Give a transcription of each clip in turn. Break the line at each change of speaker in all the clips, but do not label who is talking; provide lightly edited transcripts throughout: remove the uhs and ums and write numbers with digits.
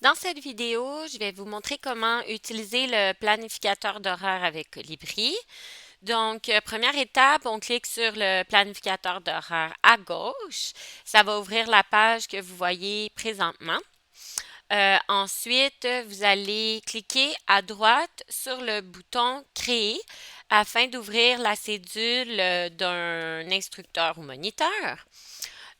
Dans cette vidéo, je vais vous montrer comment utiliser le planificateur d'horaire avec Colibri. Donc, première étape, on clique sur le planificateur d'horaire à gauche. Ça va ouvrir la page que vous voyez présentement. Ensuite, vous allez cliquer à droite sur le bouton Créer afin d'ouvrir la cédule d'un instructeur ou moniteur.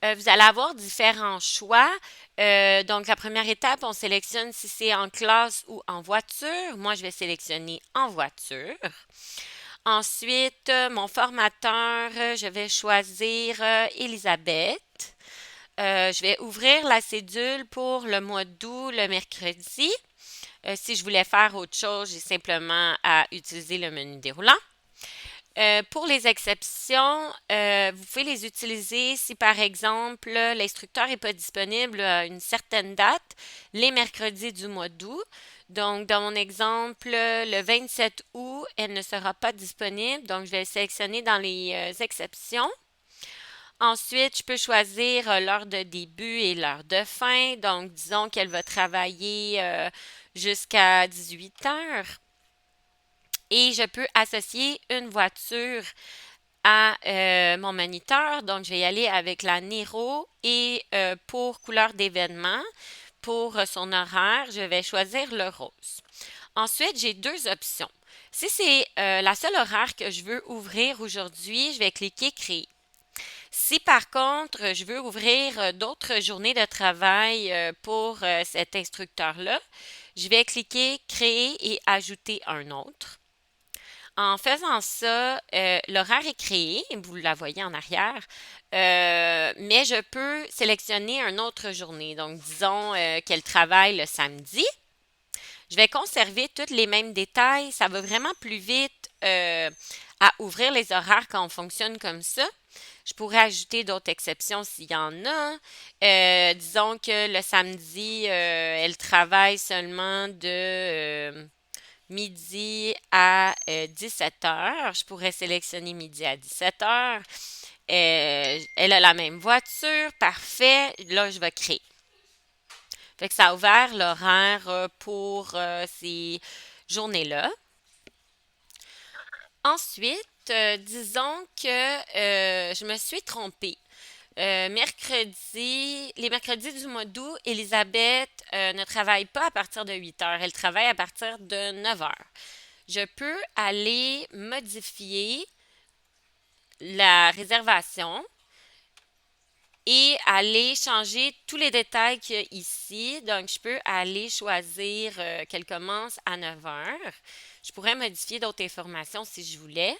Vous allez avoir différents choix. Donc, la première étape, on sélectionne si c'est en classe ou en voiture. Moi, je vais sélectionner en voiture. Ensuite, mon formateur, je vais choisir Elisabeth. Je vais ouvrir la cédule pour le mois d'août, le mercredi. Si je voulais faire autre chose, j'ai simplement à utiliser le menu déroulant. Pour les exceptions, vous pouvez les utiliser si, par exemple, l'instructeur n'est pas disponible à une certaine date, les mercredis du mois d'août. Donc, dans mon exemple, le 27 août, elle ne sera pas disponible. Donc, je vais sélectionner dans les exceptions. Ensuite, je peux choisir l'heure de début et l'heure de fin. Donc, disons qu'elle va travailler jusqu'à 18 heures. Et je peux associer une voiture à mon moniteur. Donc, je vais y aller avec la Nero et pour couleur d'événement, pour son horaire, je vais choisir le rose. Ensuite, j'ai deux options. Si c'est la seule horaire que je veux ouvrir aujourd'hui, je vais cliquer Créer. Si par contre, je veux ouvrir d'autres journées de travail pour cet instructeur-là, je vais cliquer Créer et ajouter un autre. En faisant ça, l'horaire est créé, vous la voyez en arrière, mais je peux sélectionner une autre journée. Donc, disons qu'elle travaille le samedi. Je vais conserver tous les mêmes détails. Ça va vraiment plus vite à ouvrir les horaires quand on fonctionne comme ça. Je pourrais ajouter d'autres exceptions s'il y en a. Disons que le samedi, elle travaille seulement de midi à 17 heures. Je pourrais sélectionner midi à 17 heures. Elle a la même voiture. Parfait. Là, je vais créer. Fait que ça a ouvert l'horaire pour ces journées-là. Ensuite, disons que je me suis trompée. Les mercredis du mois d'août, Elisabeth ne travaille pas à partir de 8 heures. Elle travaille à partir de 9 heures. Je peux aller modifier la réservation et aller changer tous les détails qu'il y a ici. Donc, je peux aller choisir qu'elle commence à 9 heures. Je pourrais modifier d'autres informations si je voulais.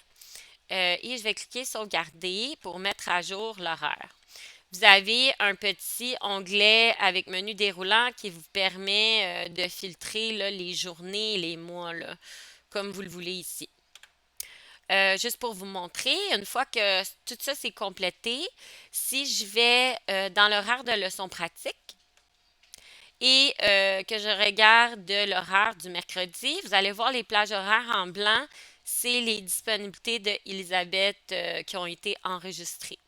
Et je vais cliquer Sauvegarder pour mettre à jour l'horaire. Vous avez un petit onglet avec menu déroulant qui vous permet de filtrer là, les journées et les mois, là, comme vous le voulez ici. Juste pour vous montrer, une fois que tout ça c'est complété, si je vais dans l'horaire de leçon pratique et que je regarde l'horaire du mercredi, vous allez voir les plages horaires en blanc, c'est les disponibilités d'Elisabeth qui ont été enregistrées.